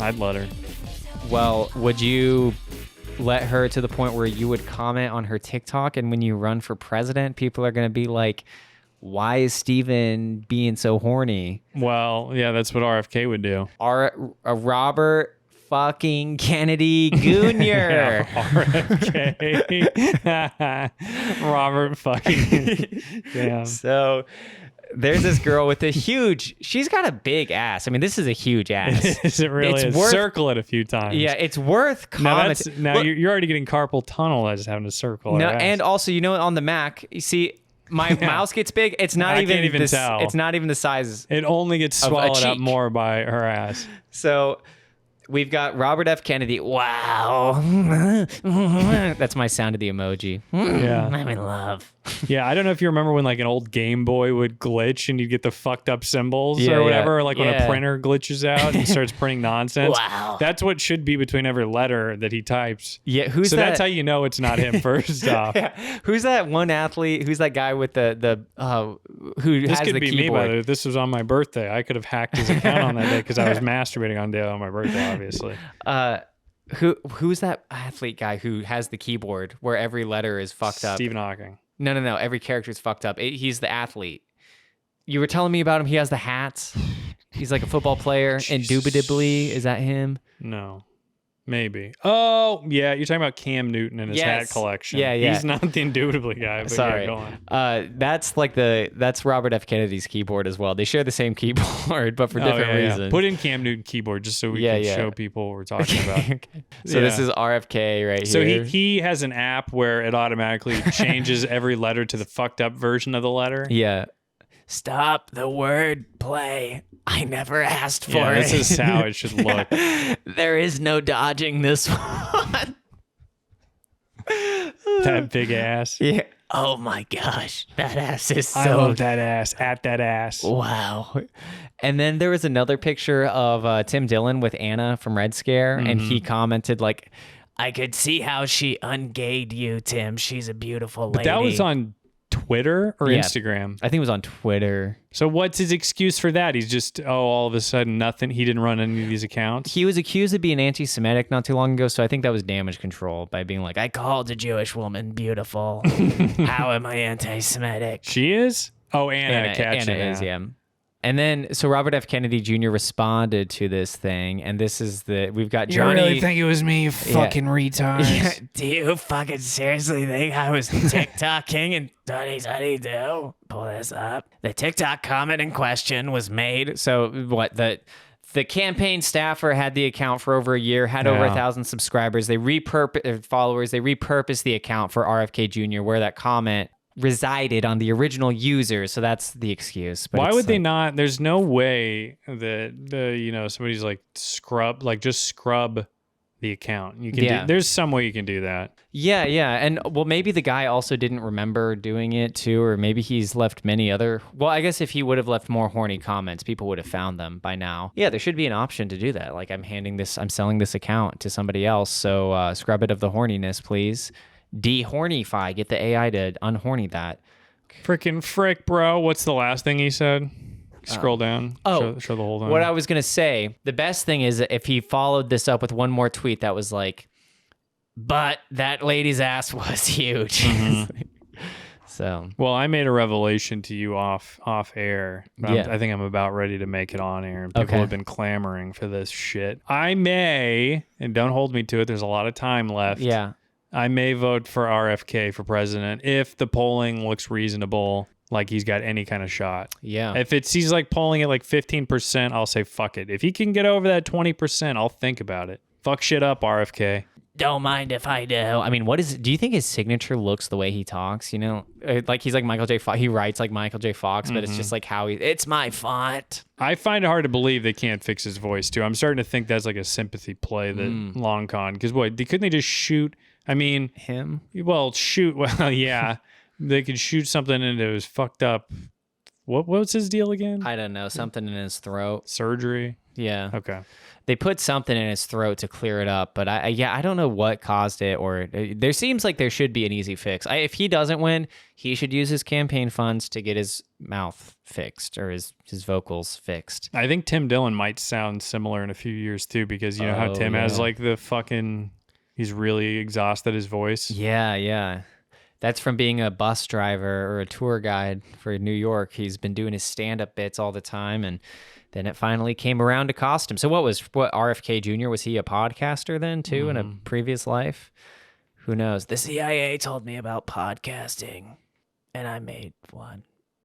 I'd let her. Well, would you let her to the point where you would comment on her TikTok, and when you run for president, people are going to be like, why is Steven being so horny? Well, yeah, that's what RFK would do. Robert fucking Kennedy Goonior. RFK. Robert fucking. Damn. So there's this girl with she's got a big ass. I mean, this is a huge ass. Is it really? Circle it a few times. Yeah, it's worth commenting. Now you're already getting carpal tunnel by just having to circle it. No, and also, on the Mac, you see, my mouse gets big. It's not even tell. It's not even the size. It only gets swallowed up more by her ass. So we've got Robert F. Kennedy. Wow. That's my sound of the emoji. Yeah. I'm in love. Yeah, I don't know if you remember when like an old Game Boy would glitch and you'd get the fucked up symbols or whatever, like when a printer glitches out and starts printing nonsense. Wow. That's what should be between every letter that he types. Yeah, so that's how you know it's not him first off. Yeah. Who's that one athlete? Who's that guy with who has the keyboard? This could be me, by the way. This was on my birthday. I could have hacked his account on that day because I was masturbating on my birthday, obviously. Who's that athlete guy who has the keyboard where every letter is fucked up? Stephen Hawking. No. Every character is fucked up. He's the athlete. You were telling me about him. He has the hats. He's like a football player. Indubitably, is that him? No. Maybe. Oh, yeah. You're talking about Cam Newton and his hat collection. Yeah. He's not the indubitably guy. But sorry. Yeah, go on. That's Robert F. Kennedy's keyboard as well. They share the same keyboard, but for different reasons. Put in Cam Newton keyboard just so we can show people what we're talking about. Okay. So this is RFK right here. So he has an app where it automatically changes every letter to the fucked up version of the letter. Yeah. Stop the word play. I never asked for it. This is how it should look. There is no dodging this one. That big ass. Yeah. Oh my gosh. That ass is so... I love that ass. At that ass. Wow. And then there was another picture of Tim Dillon with Anna from Red Scare. And he commented like, I could see how she ungayed you, Tim. She's a beautiful lady. But that was on Twitter or Instagram? I think it was on Twitter. So what's his excuse for that? He's just, all of a sudden nothing. He didn't run any of these accounts. He was accused of being anti-Semitic not too long ago, so I think that was damage control by being like, I called a Jewish woman beautiful. How am I anti-Semitic? She is? Oh, Anna is, yeah. And then, so Robert F. Kennedy Jr. responded to this thing, and this is we've got Johnny. You really think it was me, you fucking retards? Yeah. Do you fucking seriously think I was TikToking and do? Pull this up. The TikTok comment in question was made. So what, the campaign staffer had the account for over a year, had over 1,000 subscribers. They repurposed the account for RFK Jr., where that comment resided on the original user, so that's the excuse. But why would they not? There's no way that somebody's like just scrub the account. You can there's some way you can do that. Yeah, and well, maybe the guy also didn't remember doing it too, or maybe he's left many other. Well, I guess if he would have left more horny comments, people would have found them by now. Yeah, there should be an option to do that. Like I'm selling this account to somebody else, so scrub it of the horniness, please. De-hornify. Get the AI to unhorny that. Freaking frick, bro. What's the last thing he said? Scroll down. Show the whole thing. What I was going to say, the best thing is if he followed this up with one more tweet that was like, but that lady's ass was huge. Mm-hmm. So. Well, I made a revelation to you off air. I think I'm about ready to make it on air. And people have been clamoring for this shit. I may, and don't hold me to it, there's a lot of time left. Yeah. I may vote for RFK for president if the polling looks reasonable, like he's got any kind of shot. Yeah. If he's like polling at like 15%, I'll say fuck it. If he can get over that 20%, I'll think about it. Fuck shit up, RFK. Don't mind if I do. I mean, do you think his signature looks the way he talks? Like he's like Michael J. Fox. He writes like Michael J. Fox, but it's just like it's my font. I find it hard to believe they can't fix his voice too. I'm starting to think that's like a sympathy play that long con. Because couldn't they just shoot? I mean, him? Well, shoot. Well, yeah. They could shoot something into his fucked up. What's his deal again? I don't know. Something in his throat. Surgery. Yeah. Okay. They put something in his throat to clear it up, but I don't know what caused it, or there seems like there should be an easy fix. If he doesn't win, he should use his campaign funds to get his mouth fixed or his vocals fixed. I think Tim Dillon might sound similar in a few years too, because you know how Tim has like the fucking, he's really exhausted his voice. Yeah. That's from being a bus driver or a tour guide for New York. He's been doing his stand-up bits all the time, and then it finally came around to cost him. So what RFK Jr., was he a podcaster then too in a previous life? Who knows? The CIA told me about podcasting, and I made one.